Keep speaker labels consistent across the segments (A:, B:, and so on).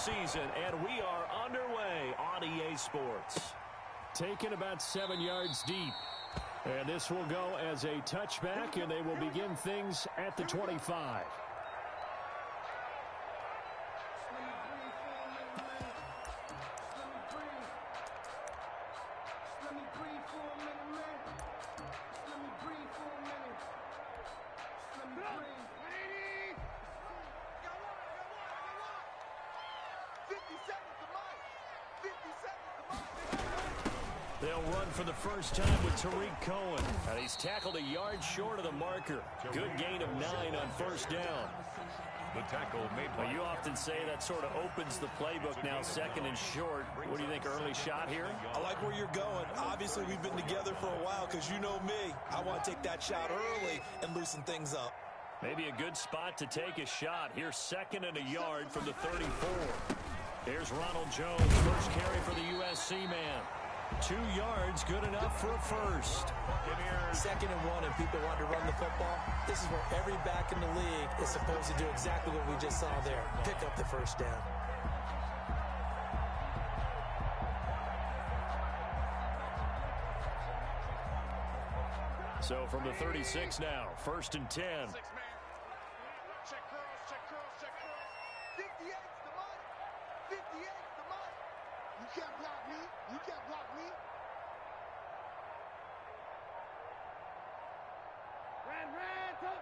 A: season, and we are underway on EA Sports.
B: Taken about 7 yards deep. And this will go as a touchback, and they will begin things at the 25.
A: They'll run for the first time with Tariq Cohen. And he's tackled a yard short of the marker. Good gain of 9 on first down.
C: The tackle made by...
A: Well, you often say that sort of opens the playbook now, second and short. What do you think, early shot here?
D: I like where you're going. Obviously, we've been together for a while because you know me. I want to take that shot early and loosen things up.
A: Maybe a good spot to take a shot. Here's second and a yard from the 34. Here's Ronald Jones, first carry for the USC man. 2 yards, good enough for a first.
D: Second and 1, and people want to run the football. This is where every back in the league is supposed to do exactly what we just saw there. Pick up the first down.
A: So from the 36 now, first and 10.
E: Check cross, check cross, check cross. 58's the money. 58's the money. You can't block me. You can't block me. Ran, top.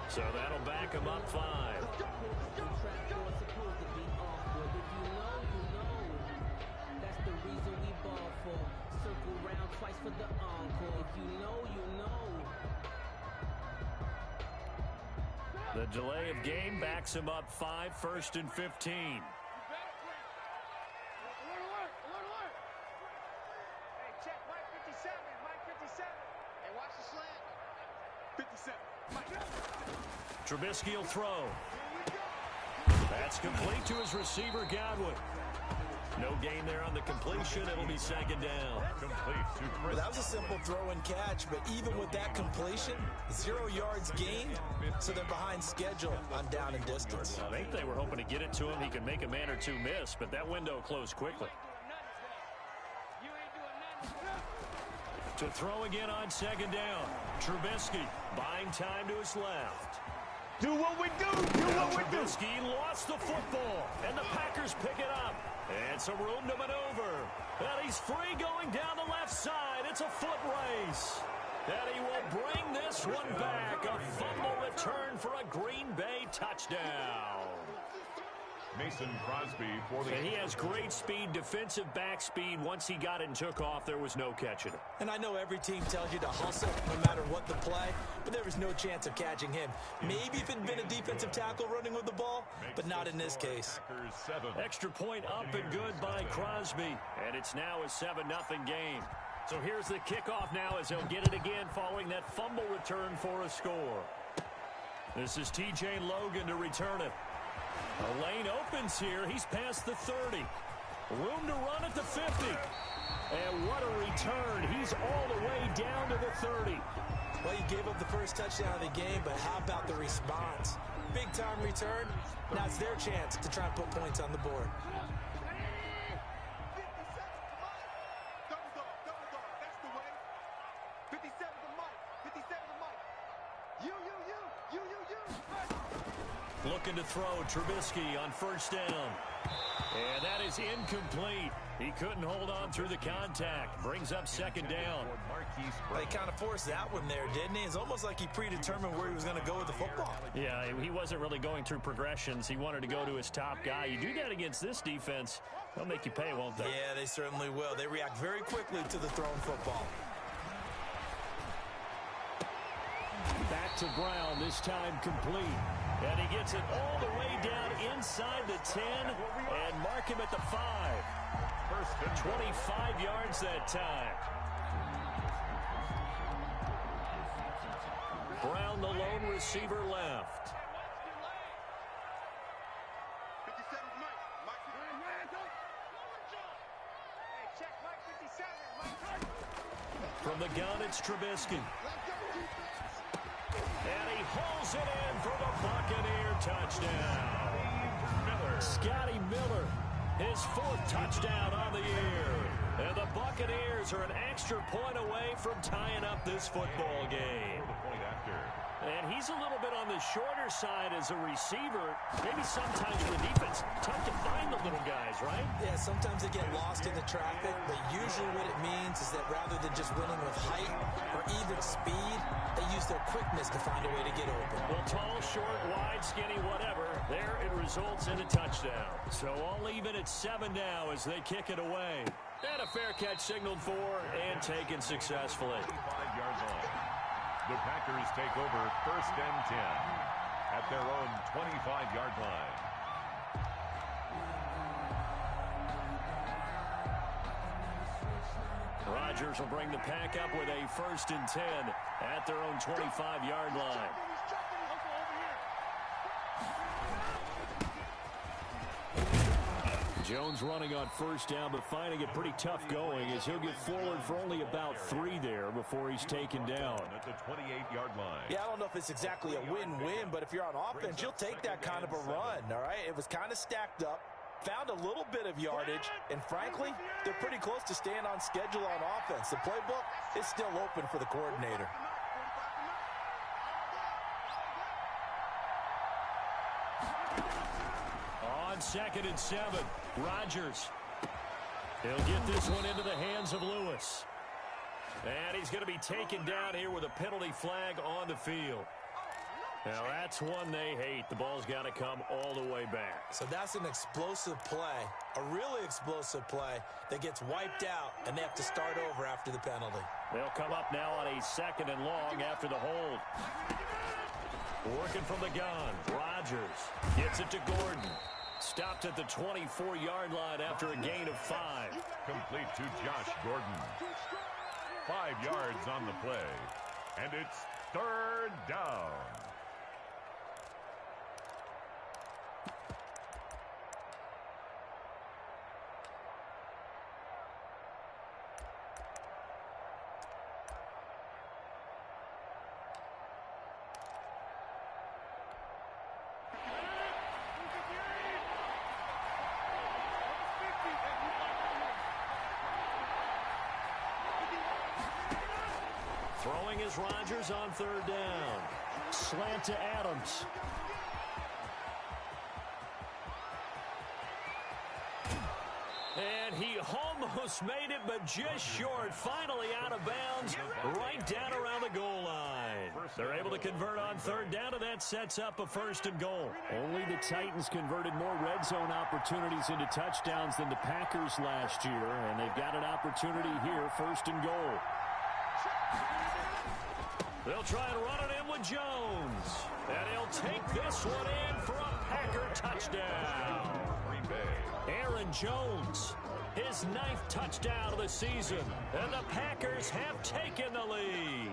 A: So that'll back him up 5.
F: That's the reason we ball for. Circle round twice for the encore. If you know, you know.
A: The delay of game backs him up 5, first and 15.
E: Hey, check Mike 57, Mike 57. Hey, watch the slant. 57.
A: Trubisky will throw. That's complete to his receiver, Godwin. No gain there on the completion. It'll be second down.
C: Complete to Chris.
D: Well, that was a simple throw and catch, but even with that completion, 0 yards gained, so they're behind schedule on down and distance.
A: I think they were hoping to get it to him. He could make a man or two miss, but that window closed quickly. To throw again on second down. Trubisky buying time to his left.
E: Do what we do. Do what we do.
A: Trubisky lost the football, and the Packers pick it up. And some room to maneuver. And he's free going down the left side. It's a foot race. And he will bring this one back. A fumble return for a Green Bay touchdown.
C: Mason Crosby for the...
A: And he has great speed, defensive back speed. Once he got it and took off, there was no catching it.
D: And I know every team tells you to hustle no matter what the play, but there was no chance of catching him. Maybe if it had been a defensive tackle running with the ball, but not in this case.
A: Extra point up and good by Crosby. And it's now a 7-0 game. So here's the kickoff now as he'll get it again following that fumble return for a score. This is T.J. Logan to return it. The lane opens here. He's past the 30. Room to run at the 50. And what a return. He's all the way down to the 30.
D: Well, you gave up the first touchdown of the game, but how about the response? Big-time return. Now it's their chance to try and put points on the board.
A: Looking to throw, Trubisky on first down. And that is incomplete. He couldn't hold on through the contact. Brings up second down.
D: They kind of forced that one there, didn't he? It's almost like he predetermined where he was going to go with the football.
A: Yeah, he wasn't really going through progressions. He wanted to go to his top guy. You do that against this defense, they'll make you pay, won't they?
D: Yeah, they certainly will. They react very quickly to the thrown football.
B: Back to Brown, this time complete.
A: And he gets it all the way down inside the 10 and mark him at the 5.
C: First and
A: 25 yards that time. Brown, the lone receiver, left. from the gun, it's Trubisky. And he hauls it in for the Buccaneer touchdown. Scotty Miller, his 4th touchdown on the year. And the Buccaneers are an extra point away from tying up this football game. And he's a little bit on the shorter side as a receiver. Maybe sometimes for the defense, tough to find the little guys, right?
D: Yeah, sometimes they get lost in the traffic, but usually what it means is that rather than just winning with height or even speed, they use their quickness to find a way to get open.
A: Well, tall, short, wide, skinny, whatever, there it results in a touchdown. So all even at 7 now as they kick it away. And a fair catch signaled for and taken successfully.
C: 5 yards on. The Packers take over 1st and 10 at their own 25-yard line.
A: Rodgers will bring the pack up with a 1st and 10 at their own 25-yard line. Jones running on 1st down, but finding it pretty tough going as he'll get forward for only about 3 there before he's taken down.
C: At the 28-yard line.
D: Yeah, I don't know if it's exactly a win-win, but if you're on offense, you'll take that kind of a run, all right? It was kind of stacked up, found a little bit of yardage, and frankly, they're pretty close to staying on schedule on offense. The playbook is still open for the coordinator.
A: On 2nd and 7, Rodgers. He'll get this one into the hands of Lewis. And he's going to be taken down here with a penalty flag on the field. Now, that's one they hate. The ball's got to come all the way back.
D: So that's an explosive play, a really explosive play that gets wiped out, and they have to start over after the penalty.
A: They'll come up now on a 2nd and long after the hold. Working from the gun, Rodgers gets it to Gordon. Stopped at the 24-yard line after a gain of 5.
C: Complete to Josh Gordon. 5 yards on the play. And it's 3rd down.
A: Throwing is Rodgers on 3rd down. Slant to Adams. And he almost made it, but just short. Finally out of bounds, right down around the goal line. They're able to convert on 3rd down, and that sets up a 1st and goal.
B: Only the Titans converted more red zone opportunities into touchdowns than the Packers last year, and they've got an opportunity here, 1st and goal.
A: They'll try and run it in with Jones. And he'll take this one in for a Packer touchdown. Aaron Jones, his 9th touchdown of the season. And the Packers have taken the lead.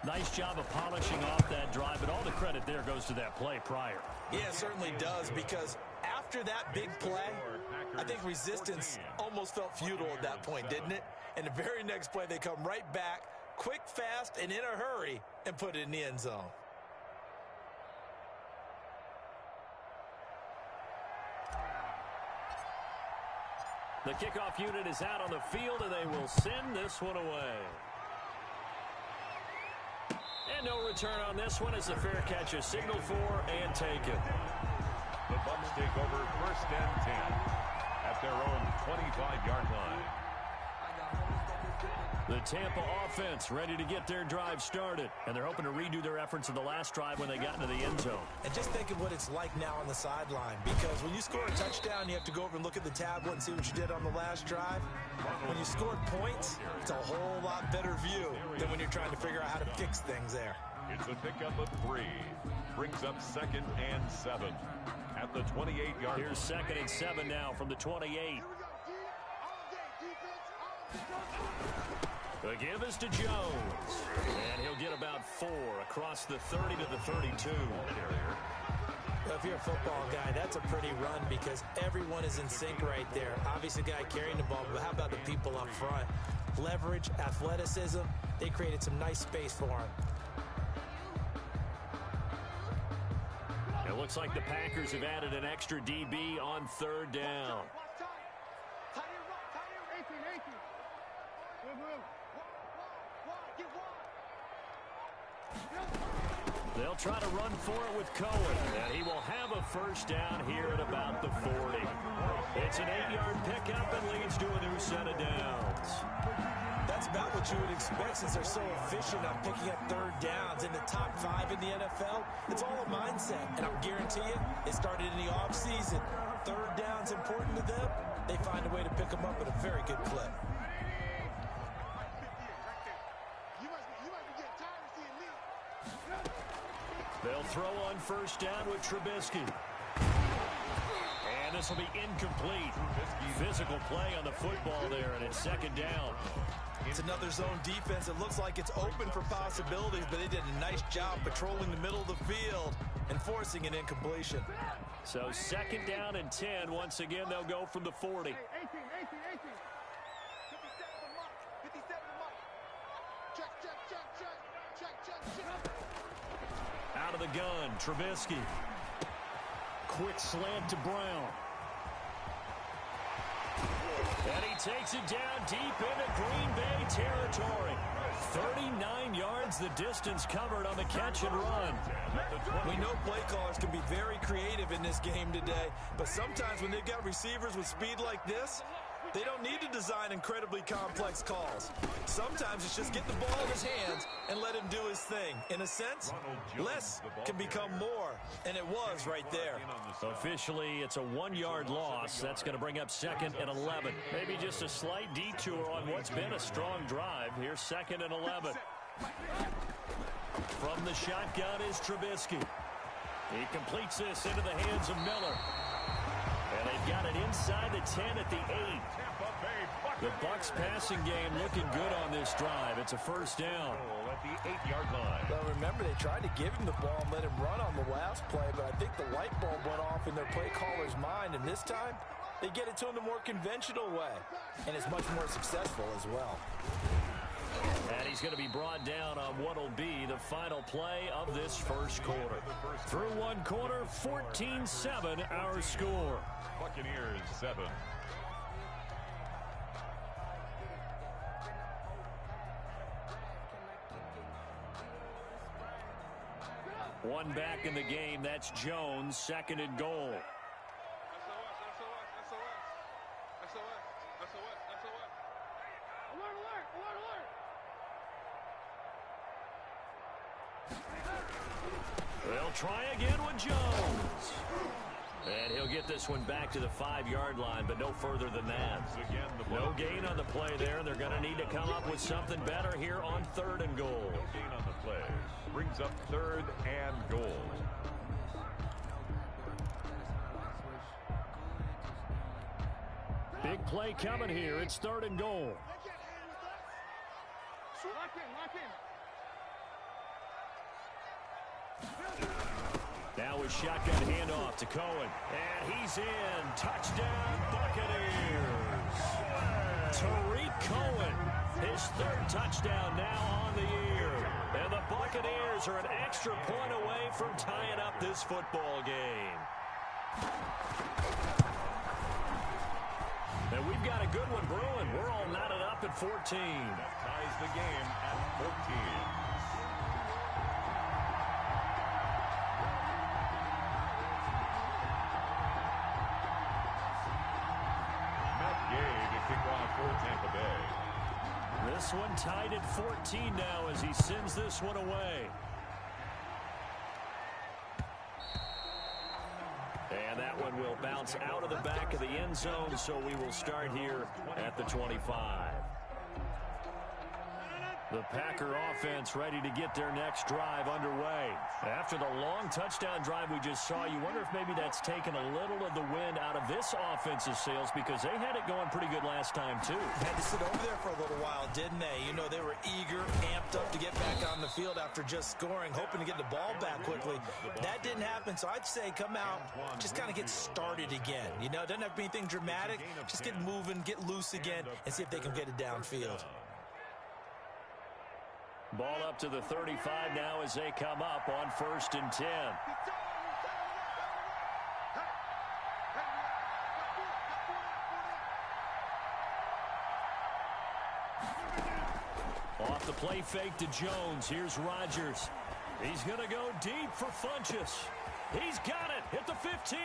A: Nice job of polishing off that drive, but all the credit there goes to that play prior.
D: Yeah, it certainly does, because after that big play, I think resistance almost felt futile at that point, didn't it? And the very next play, they come right back, quick, fast, and in a hurry, and put it in the end zone.
A: The kickoff unit is out on the field, and they will send this one away. And no return on this one as the fair catch is signaled for and taken.
C: The Bucs take over 1st and 10 at their own 25-yard line.
A: The Tampa offense ready to get their drive started, and they're hoping to redo their efforts in the last drive when they got into the end zone.
D: And just think of what it's like now on the sideline, because when you score a touchdown, you have to go over and look at the tablet and see what you did on the last drive. When you scored points, it's a whole lot better view than when you're trying to figure out how to fix things there.
C: It's a pickup of 3. Brings up 2nd and 7 at the 28-yard line.
A: Here's 2nd and 7 now from the 28. The give is to Jones. And he'll get about 4 across the 30 to the 32.
D: Well, if you're a football guy, that's a pretty run because everyone is in sync right there. Obviously, the guy carrying the ball, but how about the people up front? Leverage, athleticism, they created some nice space for him.
A: It looks like the Packers have added an extra DB on third down. They'll try to run for it with Cohen, and he will have a first down here at about the 40. It's an 8-yard pickup and leads to a new set of downs.
D: That's about what you would expect since they're so efficient on picking up third downs. In the top 5 in the NFL, it's all a mindset. And I'll guarantee you, it started in the offseason. Third down's important to them. They find a way to pick them up at a very good clip.
A: They'll throw on first down with Trubisky. And this will be incomplete. Physical play on the football there, and it's second down.
D: It's another zone defense. It looks like it's open for possibilities, but they did a nice job patrolling the middle of the field and forcing an incompletion.
A: So second down and 10. Once again, they'll go from the 40.
E: 18. 57 the mark. Check.
A: Out of the gun, Trubisky. Quick slant to Brown. And he takes it down deep into Green Bay territory. 39 yards the distance covered on the catch and run.
D: We know play callers can be very creative in this game today, but sometimes when they've got receivers with speed like this, they don't need to design incredibly complex calls. Sometimes it's just get the ball in his hands and let him do his thing. In a sense, less can become more, and it was right there.
A: Officially, it's a 1-yard loss. That's going to bring up second and 11. Maybe just a slight detour on what's been a strong drive. Here's second and 11. From the shotgun is Trubisky. He completes this into the hands of Miller. And they've got it inside the 10 at the 8. The Bucs passing game looking good on this drive. It's a first down.
C: At the 8-yard line.
D: Well, remember, they tried to give him the ball and let him run on the last play, but I think the light bulb went off in their play caller's mind, and this time they get it to him the more conventional way, and it's much more successful as well.
A: And he's going to be brought down on what will be the final play of this first quarter. Through one quarter, 14-7 our score.
C: Buccaneers 7.
A: One back in the game. That's Jones, second and goal. They'll try again with Jones. And he'll get this one back to the 5-yard line, but no further than that. No gain on the play there. They're going to need to come up with something better here on third and goal.
C: No gain on the play. Brings up third and goal.
A: Big play coming here. It's third and goal. Now with shotgun handoff to Cohen. And he's in. Touchdown, Buccaneers. Tariq Cohen, his third touchdown now on the year. And the Buccaneers are an extra point away from tying up this football game. And we've got a good one brewing. We're all knotted up at 14.
C: That ties the game at 14. Tampa Bay.
A: This one tied at 14 now as he sends this one away. And that one will bounce out of the back of the end zone, so we will start here at the 25.
B: The Packer offense ready to get their next drive underway. After the long touchdown drive we just saw, you wonder if maybe that's taken a little of the wind out of this offense's sails because they had it going pretty good last time, too.
D: Had to sit over there for a little while, didn't they? You know, they were eager, amped up to get back on the field after just scoring, hoping to get the ball back quickly. That didn't happen, so I'd say come out, just kind of get started again. You know, it doesn't have to be anything dramatic. Just get moving, get loose again, and see if they can get it downfield.
B: Ball up to the 35 now as they come up on 1st and 10. Off the play fake to Jones. Here's Rodgers. He's going to go deep for Funchess. He's got it at the 15.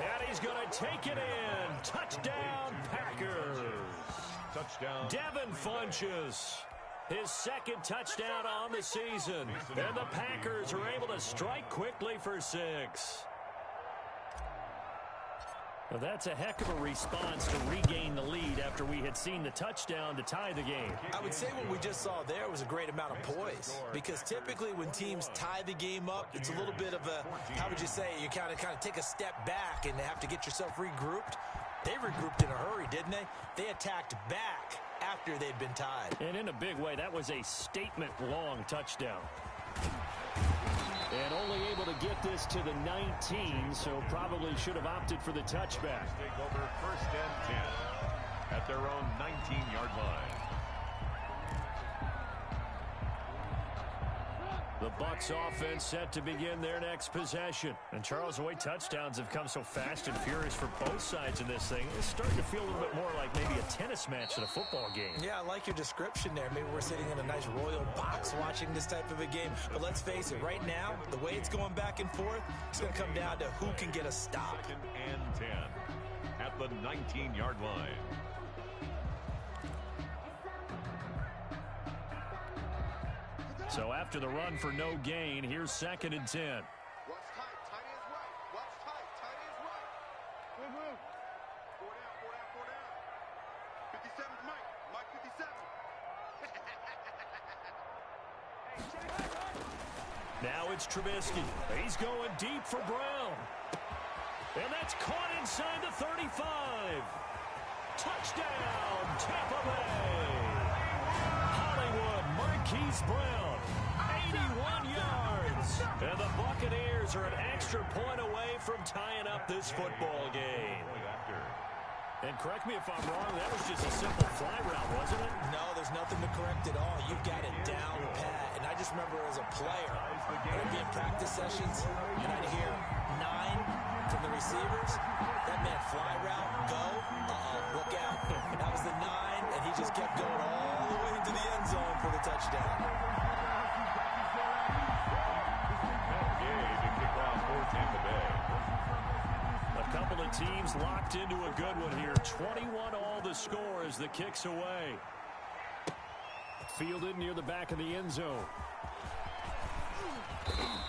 B: And he's going to take it in. Touchdown, Packers.
C: Touchdown.
B: Devin Funchess. His second touchdown on the season. And the Packers are able to strike quickly for 6. Well, that's a heck of a response to regain the lead after we had seen the touchdown to tie the game.
D: I would say what we just saw there was a great amount of poise, because typically when teams tie the game up, it's a little bit of a, how would you say, you kind of take a step back and have to get yourself regrouped. They regrouped in a hurry, didn't they? They attacked back after they'd been tied.
B: And in a big way, that was a statement-long touchdown. And only able to get this to the 19, so probably should have opted for the touchback.
C: Take over 1st and 10 at their own 19-yard line.
B: The Bucs offense set to begin their next possession. And Charles, the way touchdowns have come so fast and furious for both sides in this thing, it's starting to feel a little bit more like maybe a tennis match than a football game.
D: Yeah, I like your description there. Maybe we're sitting in a nice royal box watching this type of a game. But let's face it, right now, the way it's going back and forth, it's going to come down to who can get a stop.
C: 2nd and 10 at the 19-yard line.
B: So after the run for no gain, here's 2nd and 10.
E: Watch tight, tight is right. Watch tight, tight is right. Four down, 57's Mike. Mike 57.
B: Now it's Trubisky. He's going deep for Brown. And that's caught inside the 35. Touchdown, Tampa Bay. Hollywood Marquise Brown. 81 yards. And the Buccaneers are an extra point away from tying up this football game. And correct me if I'm wrong, that was just a simple fly route, wasn't it?
D: No, there's nothing to correct at all. You've got it down pat. And I just remember as a player, I'd be in practice sessions, and I'd hear 9 from the receivers. That meant fly route, go, look out. That was the 9, and he just kept going all the way into the end zone for the touchdown.
B: A couple of teams locked into a good one here. 21 all the score as the kick's away. Fielded near the back of the end zone.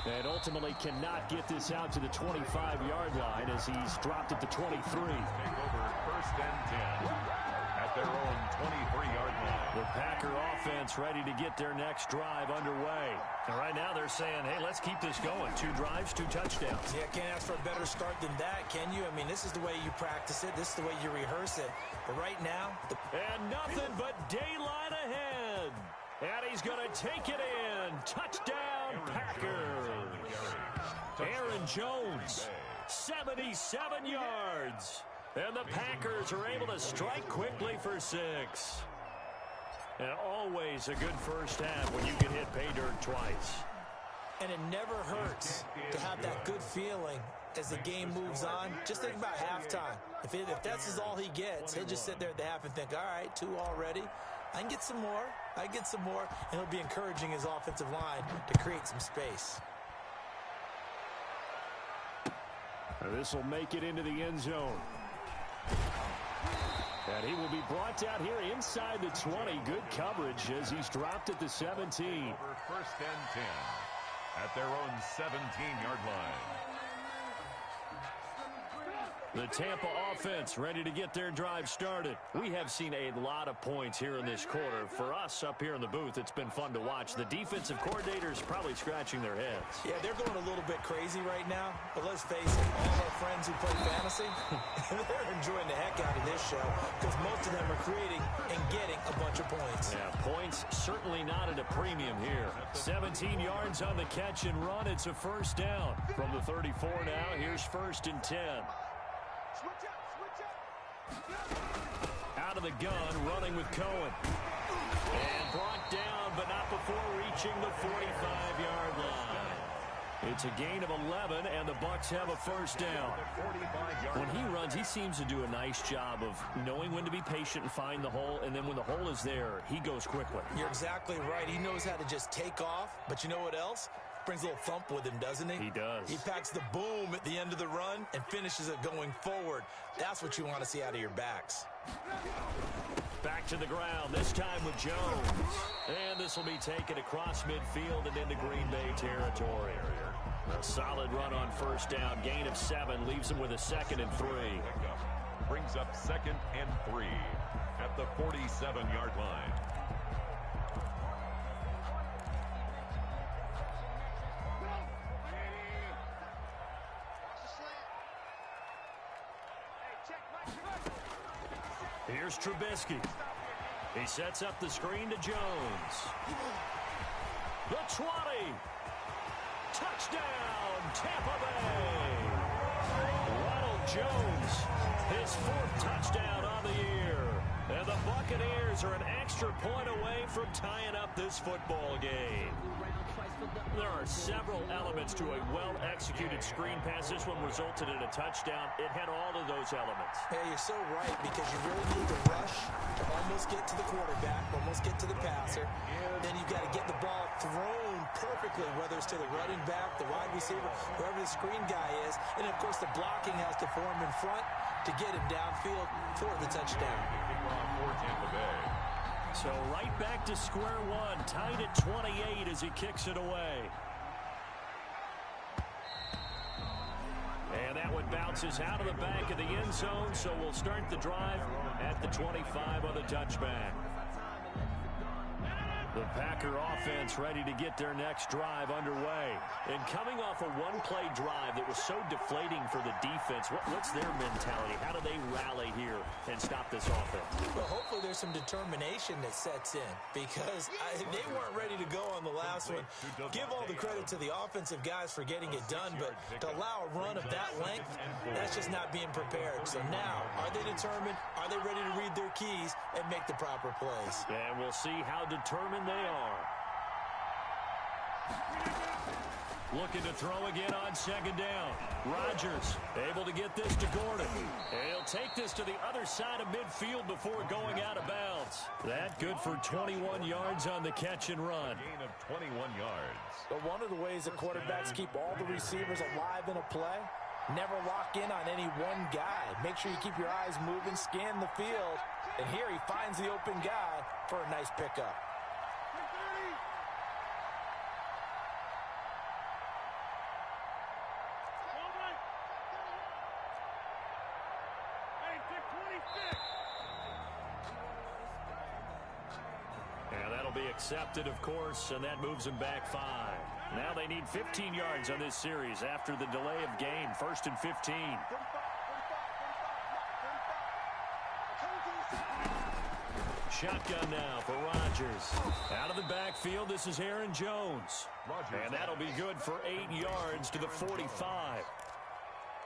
B: And ultimately cannot get this out to the 25-yard line as he's dropped at the 23.
C: Take over 1st and 10 at their own 23-yard line.
B: The Packer offense ready to get their next drive underway. And right now they're saying, hey, let's keep this going. 2 drives, 2 touchdowns.
D: Yeah, can't ask for a better start than that, can you? I mean, this is the way you practice it. This is the way you rehearse it. But right now...
B: And nothing but daylight ahead. And he's going to take it in. Touchdown, Packers. Aaron Jones, 77 yards. And the Packers are able to strike quickly for 6. And always a good first half when you can hit pay dirt twice.
D: And it never hurts to have that good feeling as the game moves on. Just think about halftime. If that's all he gets, he'll just sit there at the half and think, all right, 2 already. I can get some more. I can get some more. And he'll be encouraging his offensive line to create some space.
B: This will make it into the end zone. And he will be brought down here inside the 20. Good coverage as he's dropped at the 17.
C: Over 1st and 10 at their own 17-yard line.
A: The Tampa offense ready to get their drive started. We have seen a lot of points here in this quarter. For us up here in the booth, it's been fun to watch. The defensive coordinators probably scratching their heads.
D: Yeah, they're going a little bit crazy right now. But let's face it, all of our friends who play fantasy, they're enjoying the heck out of this show because most of them are creating and getting a bunch of points.
A: Yeah, points certainly not at a premium here. 17 yards on the catch and run. It's a first down. From the 34 now, here's 1st and 10. Out of the gun, running with Cohen. And brought down, but not before reaching the 45-yard line. It's a gain of 11, and the Bucs have a first down. When he runs, he seems to do a nice job of knowing when to be patient and find the hole, and then when the hole is there, he goes quickly.
D: You're exactly right. He knows how to just take off, but you know what else? Brings a little thump with him, doesn't he?
A: He does.
D: He packs the boom at the end of the run and finishes it going forward. That's what you want to see out of your backs.
A: Back to the ground, this time with Jones. And this will be taken across midfield and into Green Bay territory. A solid run on first down. Gain of 7 leaves him with a 2nd and 3.
C: Brings up 2nd and 3 at the 47-yard line.
A: Here's Trubisky. He sets up the screen to Jones. The 20. Touchdown, Tampa Bay. Ronald Jones, his 4th touchdown on the year. And the Buccaneers are an extra point away from tying up this football game. There are several elements to a well-executed screen pass. This one resulted in a touchdown. It had all of those elements.
D: Hey, you're so right, because you really need to rush to almost get to the quarterback, almost get to the passer. Then you've got to get the ball thrown perfectly, whether it's to the running back, the wide receiver, whoever the screen guy is. And, of course, the blocking has to form in front to get him downfield for the touchdown.
C: For Tampa Bay.
A: So right back to square one, tied at 28 as he kicks it away. And that one bounces out of the back of the end zone, so we'll start the drive at the 25 on the touchback. The Packer offense ready to get their next drive underway. And coming off a one-play drive that was so deflating for the defense, what's their mentality? How do they rally here and stop this offense?
D: Well, hopefully there's some determination that sets in, because they weren't ready to go on the last one. Give all the credit to the offensive guys for getting it done, but to allow a run of that length, that's just not being prepared. So now, are they determined? Are they ready to read their keys and make the proper plays?
A: And we'll see how determined they are. Looking to throw again on 2nd down. Rodgers able to get this to Gordon. And he'll take this to the other side of midfield before going out of bounds. That good for 21 yards on the catch and run.
C: Gain of 21 yards.
D: But one of the ways that quarterbacks keep all the receivers alive in a play, never lock in on any one guy. Make sure you keep your eyes moving, scan the field. And here he finds the open guy for a nice pickup.
A: Be accepted, of course, and that moves them back 5. Now they need 15 yards on this series after the delay of game. 1st and 15. Shotgun now for Rodgers. Out of the backfield, this is Aaron Jones. And that'll be good for 8 yards to the 45.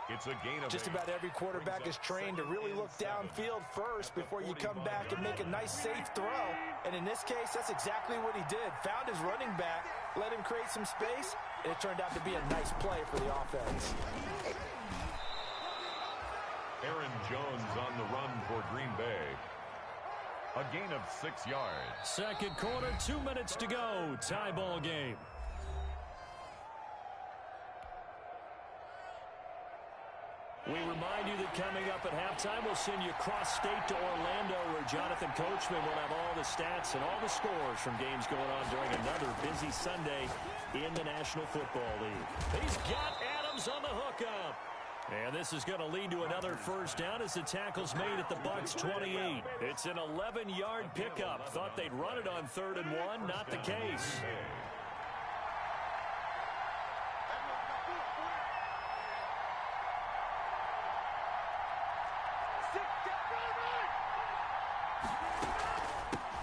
C: It's a gain of
D: Just about every quarterback is trained to really look downfield first before you come back and make a nice, safe throw. And in this case, that's exactly what he did. Found his running back, let him create some space, and it turned out to be a nice play for the offense.
C: Aaron Jones on the run for Green Bay. A gain of 6 yards.
A: Second quarter, 2 minutes to go. Tie ball game. We remind you that coming up at halftime, we'll send you cross-state to Orlando, where Jonathan Coachman will have all the stats and all the scores from games going on during another busy Sunday in the National Football League. He's got Adams on the hookup. And this is going to lead to another first down as the tackle's made at the Bucs 28. It's an 11-yard pickup. Thought they'd run it on 3rd and 1. Not the case.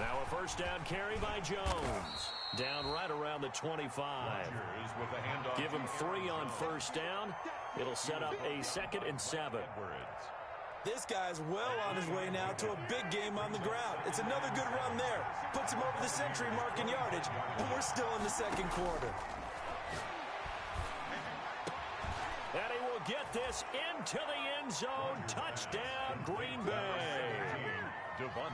A: Now a first down carry by Jones. Down right around the 25. Give him 3 on first down. It'll set up a 2nd and 7.
D: This guy's well on his way now to a big game on the ground. It's another good run there. Puts him over the century mark in yardage, but we're still in the 2nd quarter.
A: And he will get this into the end zone. Touchdown, Green Bay.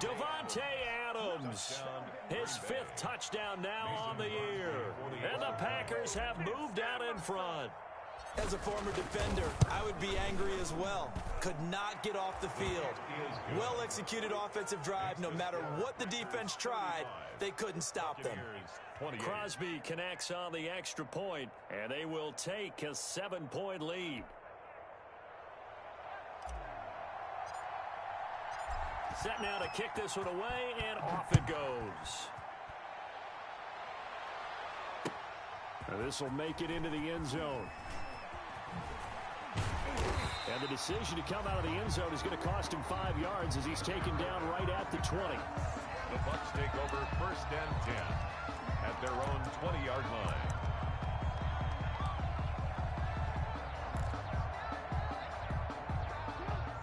A: Devontae Adams, his 5th touchdown now on the year. And the Packers have moved out in front.
D: As a former defender, I would be angry as well. Could not get off the field. Well-executed offensive drive. No matter what the defense tried, they couldn't stop them.
A: Crosby connects on the extra point, and they will take a 7-point lead. Set now to kick this one away, and off it goes. This will make it into the end zone. And the decision to come out of the end zone is going to cost him 5 yards as he's taken down right at the 20.
C: The Bucs take over 1st and 10 at their own 20-yard line.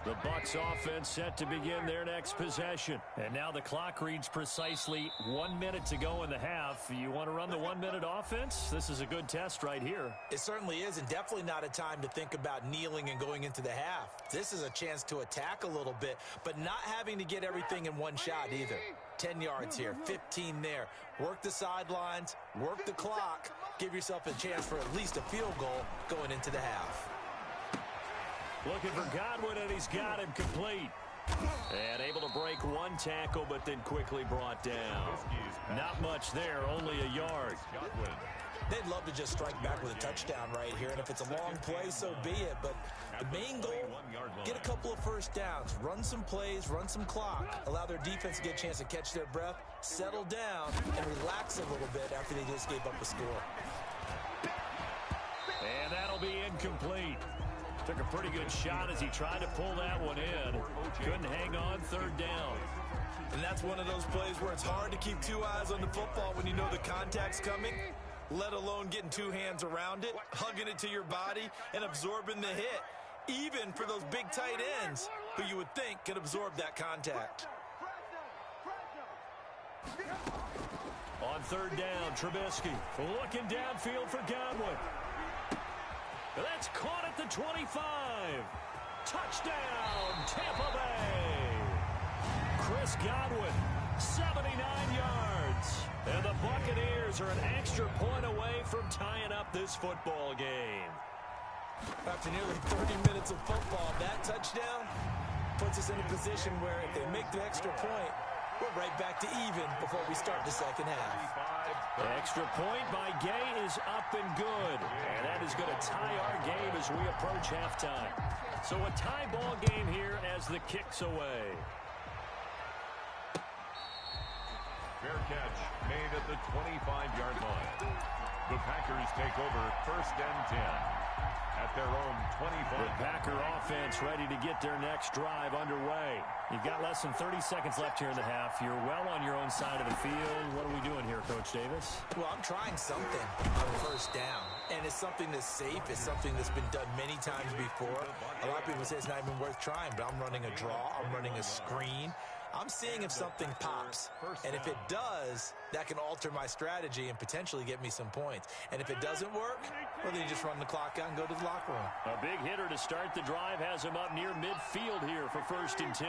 A: The Bucs offense set to begin their next possession. And now the clock reads precisely 1 minute to go in the half. You want to run the 1-minute offense? This is a good test right here.
D: It certainly is, and definitely not a time to think about kneeling and going into the half. This is a chance to attack a little bit, but not having to get everything in one shot either. 10 yards here, 15 there. Work the sidelines, work the clock, give yourself a chance for at least a field goal going into the half.
A: Looking for Godwin, and he's got him complete. And able to break 1 tackle, but then quickly brought down. Not much there, only a yard.
D: They'd love to just strike back with a touchdown right here, and if it's a long play, so be it. But the main goal, get a couple of first downs, run some plays, run some clock, allow their defense to get a chance to catch their breath, settle down, and relax a little bit after they just gave up a score.
A: And that'll be incomplete. Took a pretty good shot as he tried to pull that one in. Couldn't hang on 3rd down.
D: And that's one of those plays where it's hard to keep 2 eyes on the football when you know the contact's coming, let alone getting 2 hands around it, hugging it to your body, and absorbing the hit, even for those big tight ends who you would think could absorb that contact.
A: On 3rd down, Trubisky looking downfield for Godwin. That's caught at the 25. Touchdown, Tampa Bay. Chris Godwin, 79 yards. And the Buccaneers are an extra point away from tying up this football game.
D: After nearly 30 minutes of football, that touchdown puts us in a position where if they make the extra point, we're right back to even before we start the 2nd half.
A: The extra point by Gay is up and good. And that is going to tie our game as we approach halftime. So a tie ball game here as the kick's away.
C: Fair catch made at the 25-yard line. The Packers take over 1st and 10 at their own 25.
A: The Packer offense ready to get their next drive underway. You've got less than 30 seconds left here in the half. You're well on your own side of the field. What are we doing here, Coach Davis?
D: Well, I'm trying something on 1st down, and it's something that's safe. It's something that's been done many times before. A lot of people say it's not even worth trying, but I'm running a draw. I'm running a screen. I'm seeing if something pops, and if it does, that can alter my strategy and potentially get me some points. And if it doesn't work, well, then you just run the clock out and go to the locker room.
A: A big hitter to start the drive has him up near midfield here for 1st and 10.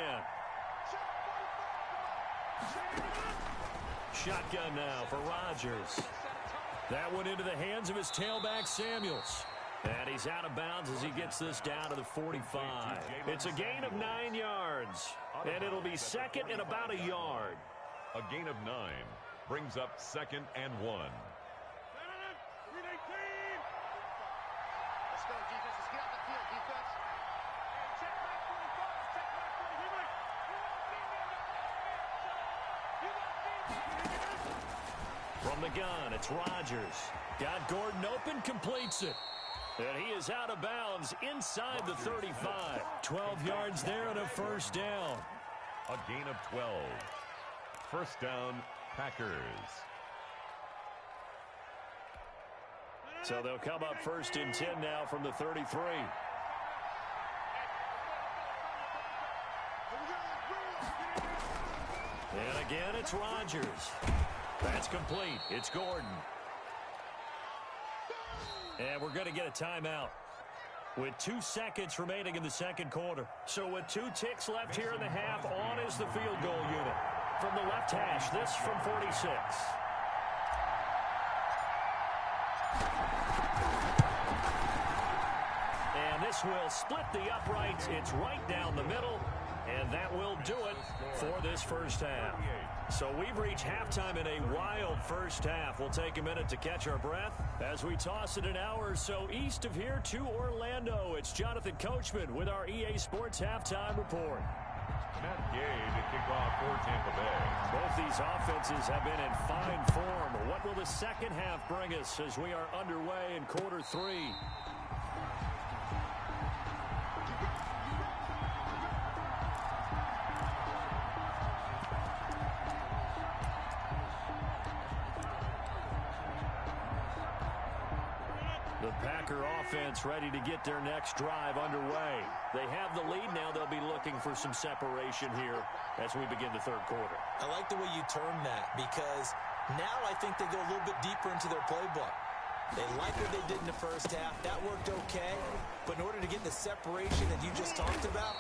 A: Shotgun now for Rodgers. That went into the hands of his tailback, Samuels. And he's out of bounds as he gets this down to the 45. It's a gain of 9 yards. And it'll be 2nd and about a yard.
C: A gain of 9 brings up 2nd and 1.
E: Let's go, defense. Let's get on the field, defense.
A: From the gun, it's Rodgers. Got Gordon open, completes it. And he is out of bounds inside the 35. 12 yards there and a first down.
C: A gain of 12. First down, Packers.
A: So they'll come up first and 10 now from the 33. And again, it's Rodgers. That's complete. It's Gordon. And we're going to get a timeout with 2 seconds remaining in the second quarter. So with 2 ticks left here in the half, on is the field goal unit. From the left hash, this from 46. And this will split the uprights. It's right down the middle. And that will do it for this first half. So we've reached halftime in a wild first half. We'll take a minute to catch our breath as we toss it an hour or so east of here to Orlando. It's Jonathan Coachman with our EA Sports Halftime Report.
C: Matt Gay to kick off for Tampa Bay.
A: Both these offenses have been in fine form. What will the second half bring us as we are underway in quarter 3? The Packer offense ready to get their next drive underway. They have the lead now. They'll be looking for some separation here as we begin the third quarter.
D: I like the way you term that because now I think they go a little bit deeper into their playbook. They like what they did in the first half. That worked okay. But in order to get the separation that you just talked about,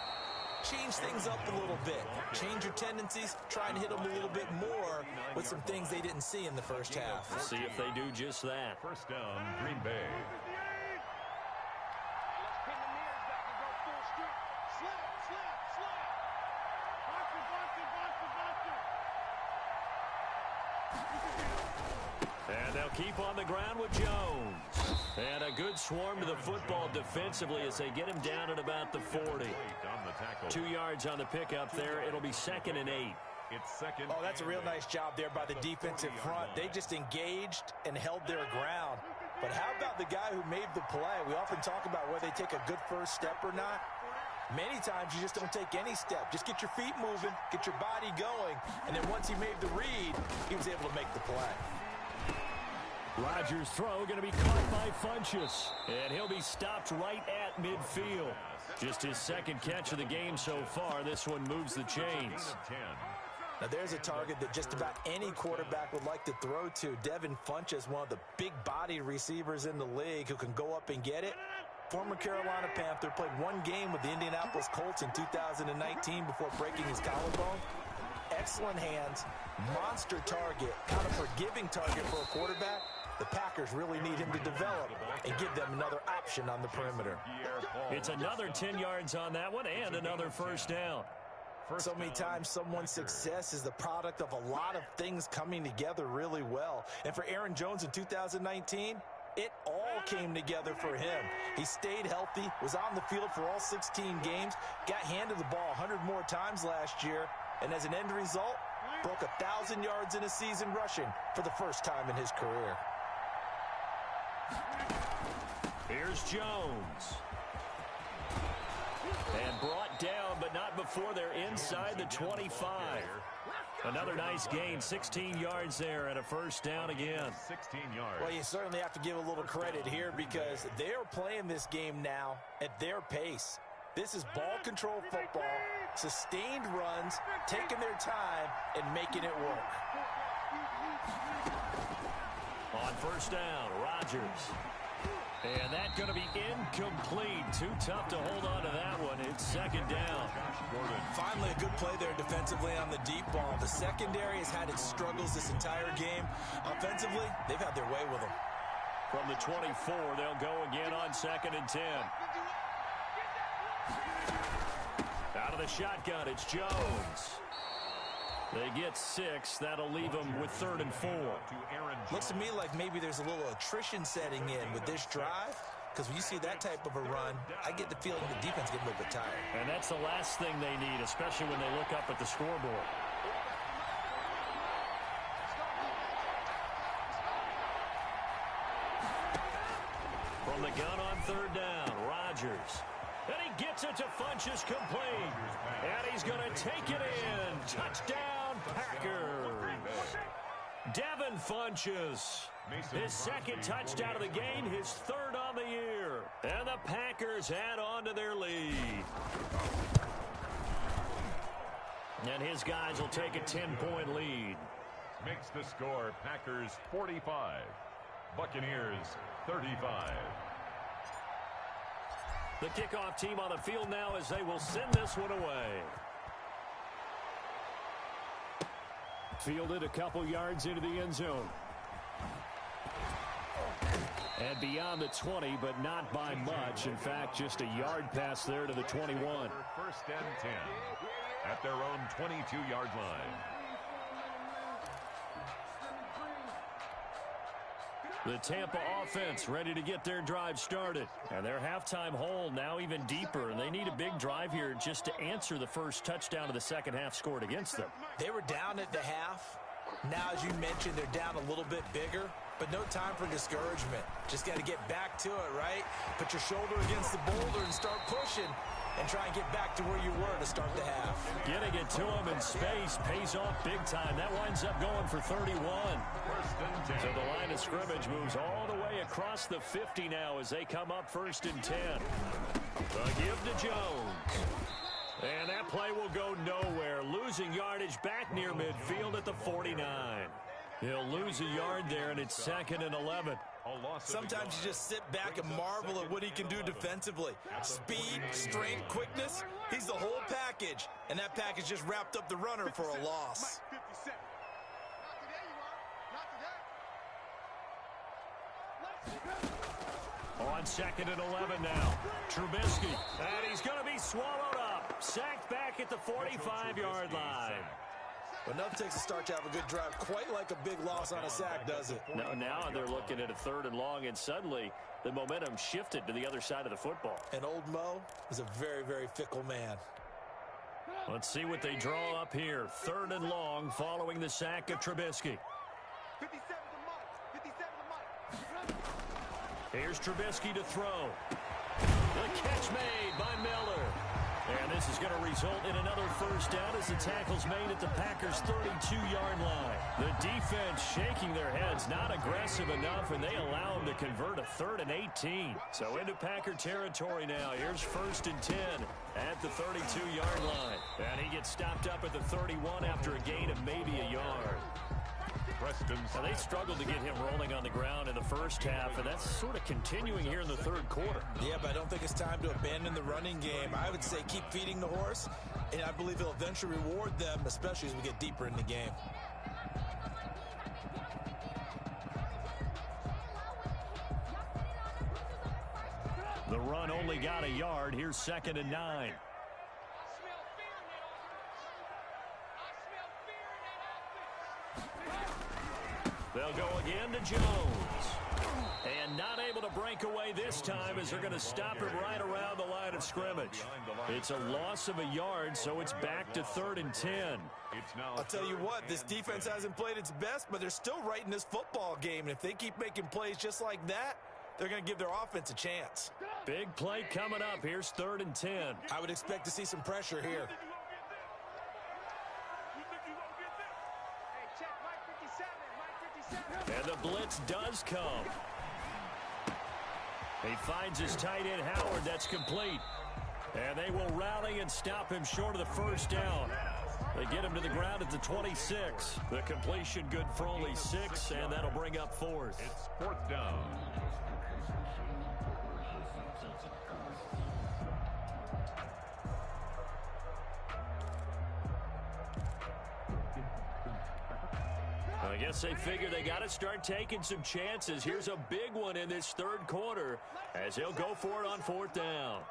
D: change things up a little bit. Change your tendencies. Try and hit them a little bit more with some things they didn't see in the first half.
A: We'll see if they do just that.
C: First down, Green Bay.
A: And they'll keep on the ground with Jones. And a good swarm to the football defensively as they him down at about the 40. 2 yards on the pickup there. It'll be 2nd and 8.
C: It's second.
D: Oh, that's a real nice job there by the defensive front. They just engaged and held their ground. But how about the guy who made the play? We often talk about whether they take a good first step or not. Many times you just don't take any step. Just get your feet moving, get your body going, and then once he made the read, he was able to make the play.
A: Rodgers' throw going to be caught by Funchess, and he'll be stopped right at midfield. Just his second catch of the game so far. This one moves the chains.
D: Now there's a target that just about any quarterback would like to throw to. Devin Funchess, one of the big-bodied receivers in the league who can go up and get it. Former Carolina Panther, played 1 game with the Indianapolis Colts in 2019 before breaking his collarbone. Excellent hands, monster target, kind of forgiving target for a quarterback. The Packers really need him to develop and give them another option on the perimeter.
A: It's another 10 yards on that one and another first down.
D: So many times someone's success is the product of a lot of things coming together really well. And for Aaron Jones in 2019, it all came together for him. He stayed healthy, was on the field for all 16 games, got handed the ball 100 more times last year, and as an end result, broke 1,000 yards in a season rushing for the first time in his career.
A: Here's Jones. And brought down, but not before they're inside the 25. Another nice gain, 16 yards there and a first down again.
C: 16 yards.
D: Well, you certainly have to give a little credit here because they're playing this game now at their pace. This is ball control football, sustained runs, taking their time and making it work.
A: On first down, Rodgers. And that's going to be incomplete. Too tough to hold on to that one. It's second down.
D: Finally, a good play there defensively on the deep ball. The secondary has had its struggles this entire game. Offensively, they've had their way with them.
A: From the 24, they'll go again on 2nd and 10. Out of the shotgun, it's Jones. They get 6. That'll leave them with 3rd and 4.
D: Looks to me like maybe there's a little attrition setting in with this drive, because when you see that type of a run, I get the feeling the defense gets a little bit tired.
A: And that's the last thing they need, especially when they look up at the scoreboard. From the gun on third down, Rodgers. And he gets it to Funchess complete. And he's going to take it in. Touchdown, Packers. Devin Funchess. His second touchdown of the game, his third on the year. And the Packers add on to their lead. And his guys will take a 10-point lead.
C: Makes the score Packers 45, Buccaneers 35.
A: The kickoff team on the field now as they will send this one away. Fielded a couple yards into the end zone. And beyond the 20, but not by much. In fact, just a yard pass there to the 21.
C: First and 10 at their own 22-yard line.
A: The Tampa offense ready to get their drive started. And their halftime hole now even deeper. And they need a big drive here just to answer the first touchdown of the second half scored against them.
D: They were down at the half. Now, as you mentioned, they're down a little bit bigger. But no time for discouragement. Just got to get back to it, right? Put your shoulder against the boulder and start pushing. And try and get back to where you were to start the half.
A: Getting it to him in space pays off big time. That winds up going for 31. So the line of scrimmage moves all the way across the 50 now as they come up first and 10. The give to Jones. And that play will go nowhere. Losing yardage back near midfield at the 49. He'll lose a yard there, and it's second and 11.
D: Sometimes you just sit back and marvel at what he can do defensively. Speed, strength, quickness, he's the whole package. And that package just wrapped up the runner for a loss.
A: On second and 11 now. Trubisky. And he's going to be swallowed up. Sacked back at the 45-yard line.
D: But enough takes a start to have a good drive. Quite like a big loss on a sack, does it?
A: No, now they're looking at a third and long, and suddenly the momentum shifted to the other side of the football.
D: And old Mo is a very, very fickle man.
A: Let's see what they draw up here. Third and long following the sack of Trubisky.
E: 57 to Mike. 57 to Mike.
A: Here's Trubisky to throw. The catch made by Miller. And this is going to result in another first down as the tackle's made at the Packers' 32-yard line. The defense shaking their heads, not aggressive enough, and they allow them to convert a third and 18. So into Packer territory now. Here's first and 10 at the 32-yard line. And he gets stopped up at the 31 after a gain of maybe a yard. Now, they struggled to get him rolling on the ground in the first half, and that's sort of continuing here in the third quarter.
D: Yeah, but I don't think it's time to abandon the running game. I would say keep feeding the horse, and I believe he'll eventually reward them, especially as we get deeper in the game.
A: The run only got a yard. Here's second and 9. They'll go again to Jones. And not able to break away this time as they're going to stop him right around the line of scrimmage. It's a loss of a yard, so it's back to third and 10.
D: I'll tell you what, this defense hasn't played its best, but they're still right in this football game. And if they keep making plays just like that, they're going to give their offense a chance.
A: Big play coming up. Here's third and 10.
D: I would expect to see some pressure here.
A: And the blitz does come. He finds his tight end, Howard. That's complete. And they will rally and stop him short of the first down. They get him to the ground at the 26. The completion good for only 6, and that'll bring up fourth.
C: It's fourth down.
A: I guess they figure they got to start taking some chances. Here's a big one in this third quarter as he'll go for it on fourth down.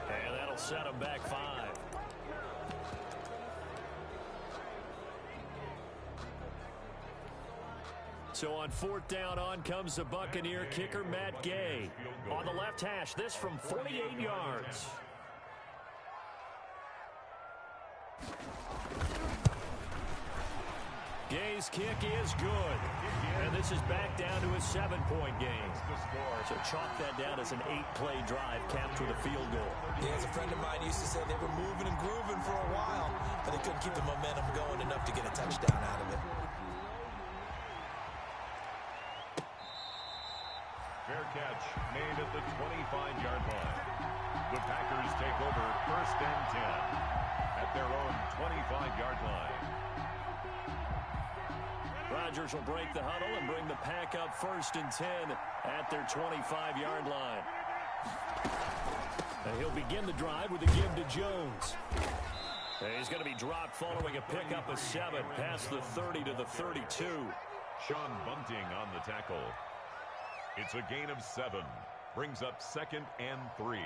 A: And that'll set him back 5. So on 4th down, on comes the Buccaneer kicker, Matt Gay. On the left hash, this from 48 yards. Gay's kick is good. And this is back down to a 7-point game. So chalk that down as an 8-play drive capped with a field goal.
D: Yeah, as a friend of mine used to say, they were moving and grooving for a while, but they couldn't keep the momentum going enough to get a touchdown out of it.
C: Fair catch made at the 25-yard line. The Packers take over 1st and 10 at their own 25-yard line.
A: Rodgers will break the huddle and bring the pack up 1st and 10 at their 25-yard line. And he'll begin the drive with a give to Jones. And he's going to be dropped following a pickup of 7 past the 30 to the 32.
C: Sean Bunting on the tackle. It's a gain of 7. Brings up 2nd and 3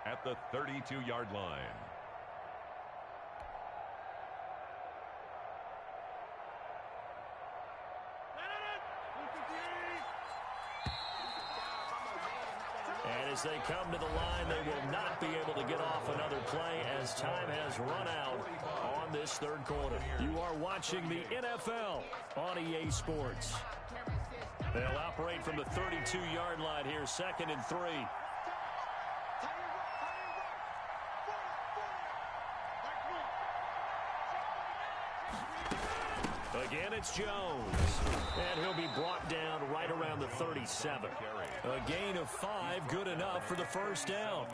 C: at the 32-yard line.
A: And as they come to the line, they will not be able to get off another play as time has run out on this 3rd quarter. You are watching the NFL on EA Sports. They'll operate from the 32-yard line here, 2nd and 3. Again, it's Jones. And he'll be brought down right around the 37. A gain of 5, good enough for the 1st down.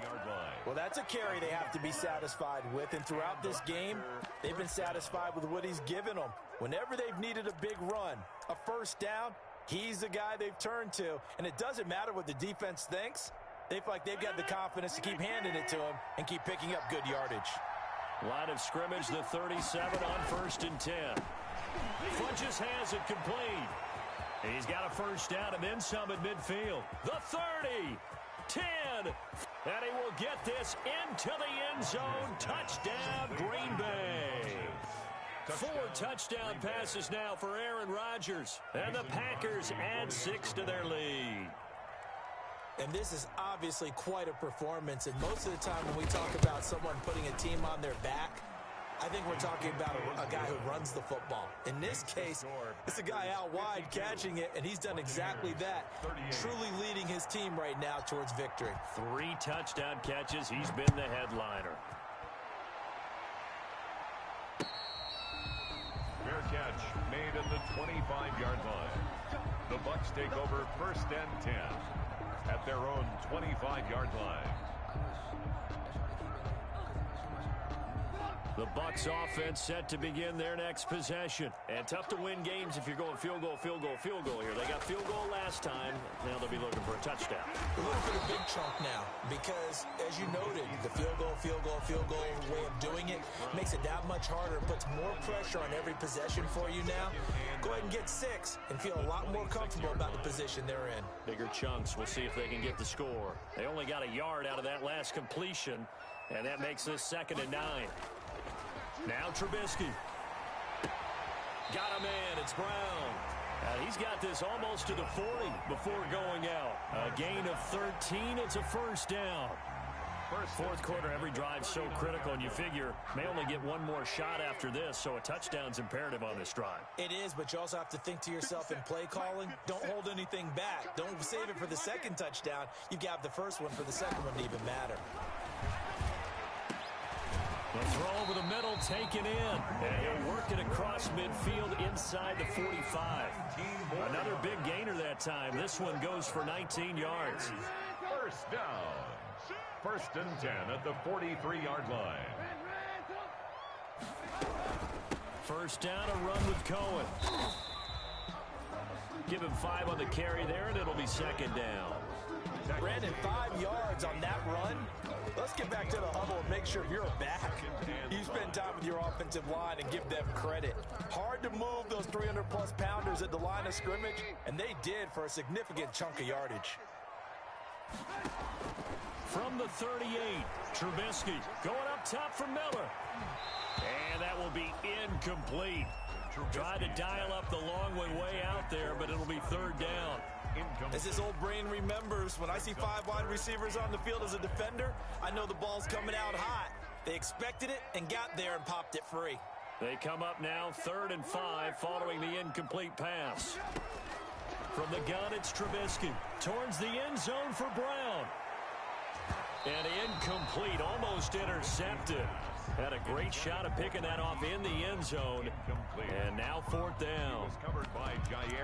D: Well, that's a carry they have to be satisfied with, and throughout this game, they've been satisfied with what he's given them. Whenever they've needed a big run, a 1st down, he's the guy they've turned to, and it doesn't matter what the defense thinks. They feel like they've got the confidence to keep handing it to him and keep picking up good yardage.
A: Line of scrimmage, the 37 on 1st and 10. Funches has it complete. He's got a 1st down and then some at midfield. The 30, 10, and he will get this into the end zone. Touchdown, Green Bay. 4 touchdown passes now for Aaron Rodgers, and the Packers add 6 to their lead.
D: And this is obviously quite a performance, and most of the time when we talk about someone putting a team on their back, I think we're talking about a guy who runs the football. In this case, it's a guy out wide catching it, and he's done exactly that, truly leading his team right now towards victory.
A: 3 touchdown catches. He's been the headliner.
C: Fair catch made at the 25-yard line. The Bucs take over 1st and 10 at their own 25-yard line.
A: The Bucs offense set to begin their next possession. And tough to win games if you're going field goal, field goal, field goal here. They got field goal last time. Now they'll be looking for a touchdown.
D: We're looking for the big chunk now because, as you noted, the field goal way of doing it makes it that much harder and puts more pressure on every possession for you now. Go ahead and get 6 and feel a lot more comfortable about the position they're in.
A: Bigger chunks. We'll see if they can get the score. They only got a yard out of that last completion, and that makes this 2nd and 9. Now Trubisky. Got a man. It's Brown. He's got this almost to the 40 before going out. A gain of 13. It's a 1st down. 4th quarter, every drive's so critical, and you figure may only get one more shot after this, so a touchdown's imperative on this drive.
D: It is, but you also have to think to yourself in play calling, don't hold anything back. Don't save it for the 2nd touchdown. You've got the 1st one for the 2nd one to even matter.
A: The throw over the middle, taken in. And he'll work it across midfield inside the 45. Another big gainer that time. This one goes for 19 yards.
C: 1st down. 1st and 10 at the 43-yard line.
A: 1st down, a run with Cohen. Give him 5 on the carry there, and it'll be 2nd down.
D: Brandon, 5 yards on that run. Let's get back to the huddle and make sure you're back. You spend time with your offensive line and give them credit. Hard to move those 300-plus pounders at the line of scrimmage, and they did for a significant chunk of yardage.
A: From the 38, Trubisky going up top for Miller. And that will be incomplete. Tried to dial up the long way out there, but it'll be third down.
D: As this old brain remembers, when I see 5 wide receivers on the field as a defender, I know the ball's coming out hot. They expected it and got there and popped it free.
A: They come up now 3rd and 5 following the incomplete pass. From the gun, it's Trubisky. Towards the end zone for Brown. And incomplete, almost intercepted. Had a great shot at picking that off in the end zone. And now 4th down.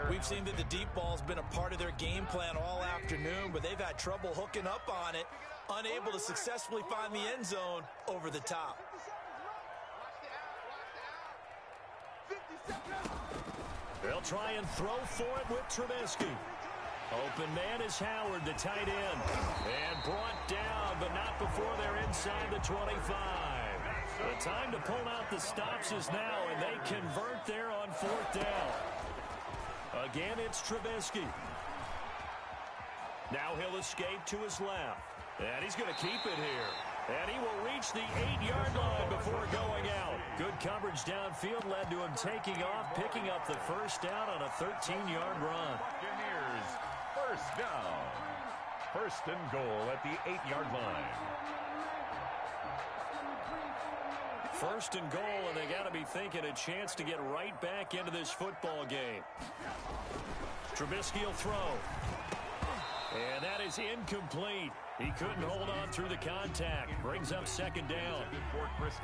D: We've seen that the deep ball's been a part of their game plan all afternoon, but they've had trouble hooking up on it, unable to successfully find the end zone over the top.
A: They'll try and throw for it with Trubisky. Open man is Howard, the tight end. And brought down, but not before they're inside the 25. The time to pull out the stops is now, and they convert there on 4th down. Again, it's Trubisky. Now he'll escape to his left. And he's going to keep it here. And he will reach the 8-yard line before going out. Good coverage downfield led to him taking off, picking up the first down on a 13-yard run.
C: Buccaneers, first down. 1st and goal at the 8-yard line.
A: 1st and goal, and they got to be thinking a chance to get right back into this football game. Trubisky will throw. And that is incomplete. He couldn't hold on through the contact. Brings up 2nd down.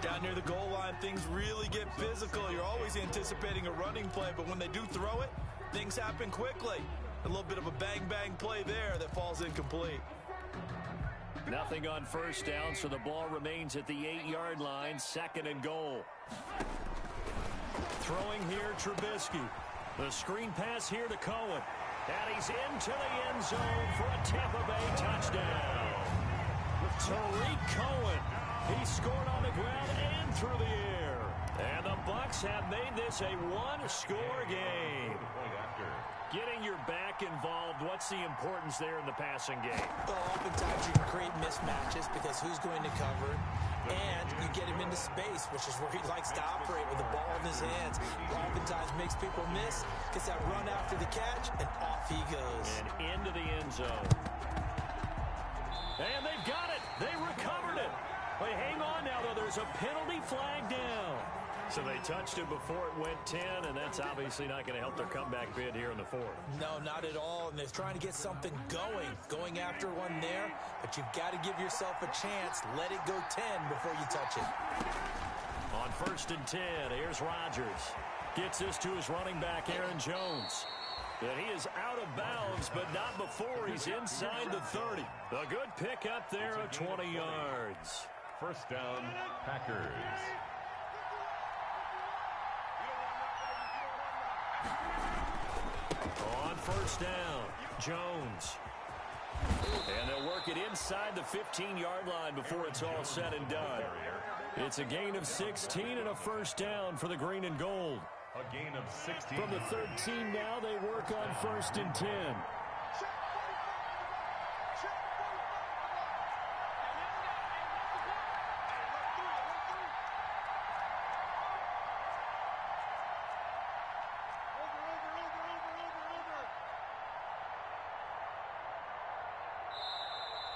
D: Down near the goal line, things really get physical. You're always anticipating a running play, but when they do throw it, things happen quickly. A little bit of a bang-bang play there that falls incomplete.
A: Nothing on 1st down, so the ball remains at the 8-yard line. 2nd and goal. Throwing here, Trubisky. The screen pass here to Cohen. And he's into the end zone for a Tampa Bay touchdown. Tariq Cohen. He scored on the ground and through the air. And the Bucs have made this a one-score game. Getting your back involved, what's the importance there in the passing game?
D: Well, oftentimes you can create mismatches because who's going to cover, and you get him into space, which is where he likes to operate with the ball in his hands. Oftentimes makes people miss, gets that run after the catch, and off he goes.
A: And into the end zone. And they've got it. They recovered it. But hang on now, though. There's a penalty flag down. So they touched it before it went 10, and that's obviously not going to help their comeback bid here in the 4th.
D: No, not at all, and they're trying to get something going after one there, but you've got to give yourself a chance. Let it go 10 before you touch it.
A: On 1st and 10, here's Rodgers. Gets this to his running back, Aaron Jones. And he is out of bounds, but not before he's inside the 30. A good pick up there of 20 yards.
C: 1st down, Packers.
A: On 1st down, Jones. And they'll work it inside the 15-yard line before it's all said and done. It's a gain of 16 and a 1st down for the green and gold.
C: A gain of 16.
A: From the 13 now, they work on 1st and 10.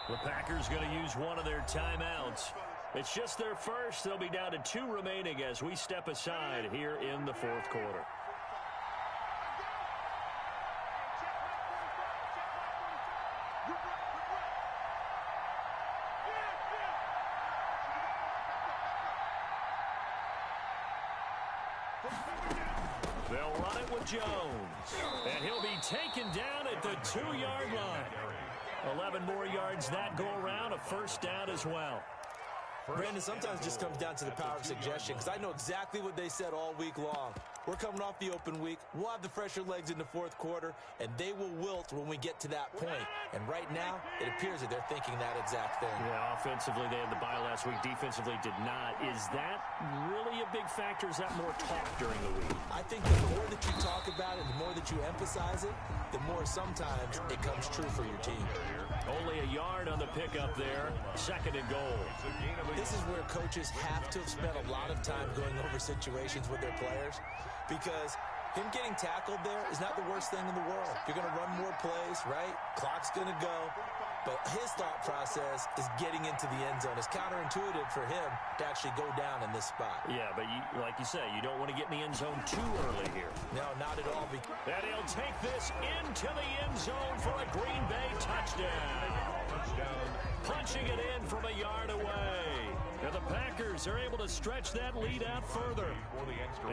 A: The Packers going to use one of their timeouts. It's just their first. They'll be down to 2 remaining as we step aside here in the 4th quarter. They'll run it with Jones. And he'll be taken down at the 2-yard line. 11 more yards that go around, a 1st down as well.
D: Brandon, sometimes it just comes down to the power of suggestion, because I know exactly what they said all week long. We're coming off the open week. We'll have the fresher legs in the 4th quarter, and they will wilt when we get to that point. And right now, it appears that they're thinking that exact thing.
A: Yeah, offensively, they had the bye last week. Defensively, did not. Is that really a big factor? Is that more talk during the week?
D: I think the more that you talk about it, the more that you emphasize it, the more sometimes it comes true for your team.
A: Only a yard on the pickup there. 2nd and goal.
D: This is where coaches have to have spent a lot of time going over situations with their players, because him getting tackled there is not the worst thing in the world. You're going to run more plays, right? Clock's going to go. But his thought process is getting into the end zone. It's counterintuitive for him to actually go down in this spot.
A: Yeah, but like you say, you don't want to get in the end zone too early here.
D: No, not at all.
A: And he'll take this into the end zone for a Green Bay touchdown. Punching it in from a yard away. And the Packers are able to stretch that lead out further.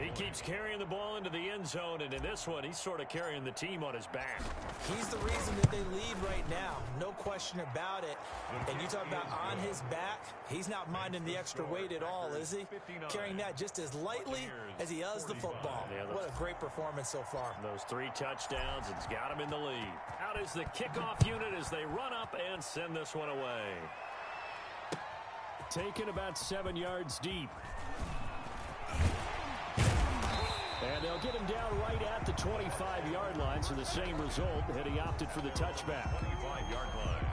A: He keeps carrying the ball into the end zone, and in this one, he's sort of carrying the team on his back.
D: He's the reason that they lead right now. No question about it. And you talk about on his back, he's not minding the extra weight at all, is he? Carrying that just as lightly as he does the football.
A: Yeah,
D: what a great performance so far.
A: Those 3 touchdowns, it's got him in the lead. Out is the kickoff unit as they run up and send this one away. Taken about 7 yards deep. And they'll get him down right at the 25-yard line, so the same result, and he opted for the touchback.
C: 25-yard line.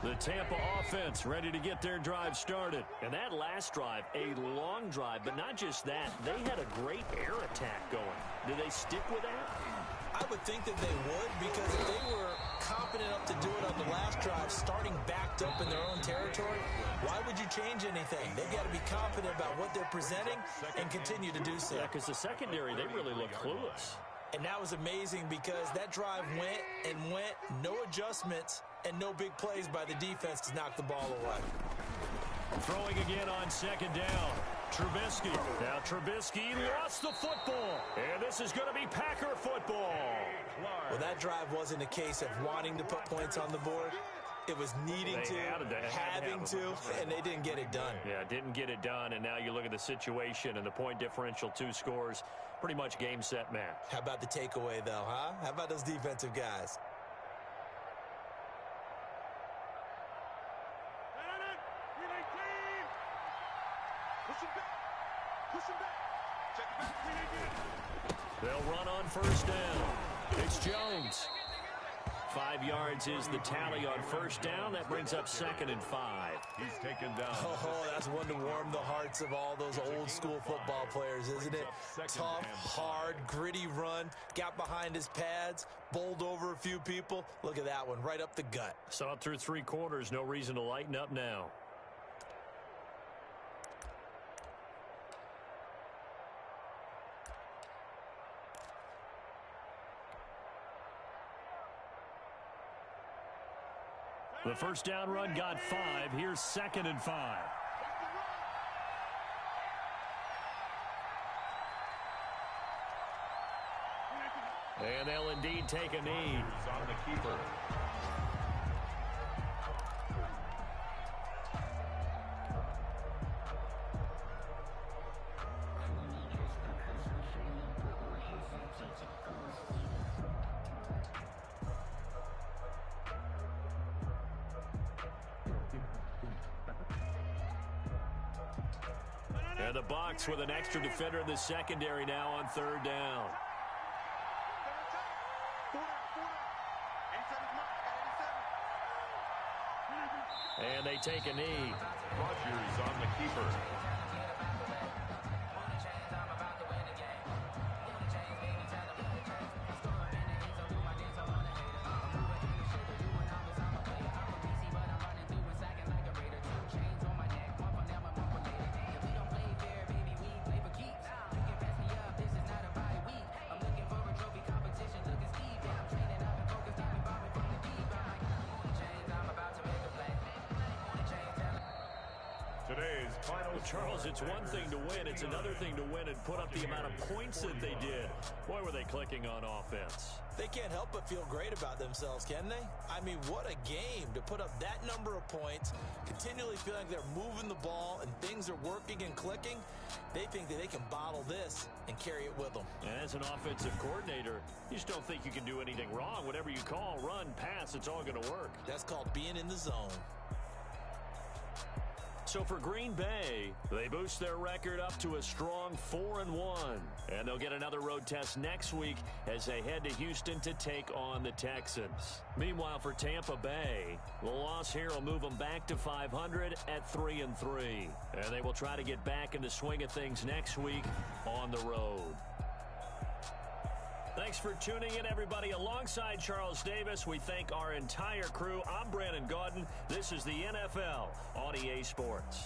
A: The Tampa offense ready to get their drive started. And that last drive, a long drive, but not just that. They had a great air attack going. Do they stick with that?
D: I would think that they would, because if they were confident enough to do it on the last drive, starting backed up in their own territory, why would you change anything? They've got to be confident about what they're presenting and continue to do so.
A: Yeah, because the secondary, they really look clueless.
D: And that was amazing, because that drive went and went, no adjustments, and no big plays by the defense to knock the ball away.
A: Throwing again on 2nd down. Trubisky. Now Trubisky lost the football. And this is going to be Packer football.
D: Well, that drive wasn't a case of wanting to put points on the board. It was needing having to, and they didn't get it done.
A: Yeah, didn't get it done, and now you look at the situation and the point differential, 2 scores, pretty much game, set, match.
D: How about the takeaway, though, huh? How about those defensive guys?
A: They'll run on 1st down. It's Jones. 5 yards is the tally on 1st down. That brings up 2nd and 5.
C: He's taken down.
D: Oh, that's one to warm the hearts of all those old school football players, isn't it? Tough, hard, gritty run. Got behind his pads, bowled over a few people. Look at that one, right up the gut.
A: Saw it through 3 quarters. No reason to lighten up now. The 1st down run got 5. Here's 2nd and 5. And they'll indeed take a knee.
C: On the keeper.
A: And the Bucs with an extra defender in the secondary now on 3rd down. And they take a knee.
C: Rodgers on the keeper.
A: Well, Charles, it's one thing to win. It's another thing to win and put up the amount of points that they did. Boy, were they clicking on offense.
D: They can't help but feel great about themselves, can they? I mean, what a game to put up that number of points, continually feeling like they're moving the ball and things are working and clicking. They think that they can bottle this and carry it with them.
A: And as an offensive coordinator, you just don't think you can do anything wrong. Whatever you call, run, pass, it's all going to work.
D: That's called being in the zone.
A: So for Green Bay, they boost their record up to a strong 4-1. And they'll get another road test next week as they head to Houston to take on the Texans. Meanwhile, for Tampa Bay, the loss here will move them back to 500 at 3-3. And they will try to get back in the swing of things next week on the road. Thanks for tuning in, everybody. Alongside Charles Davis, we thank our entire crew. I'm Brandon Gaudin. This is the NFL on EA Sports.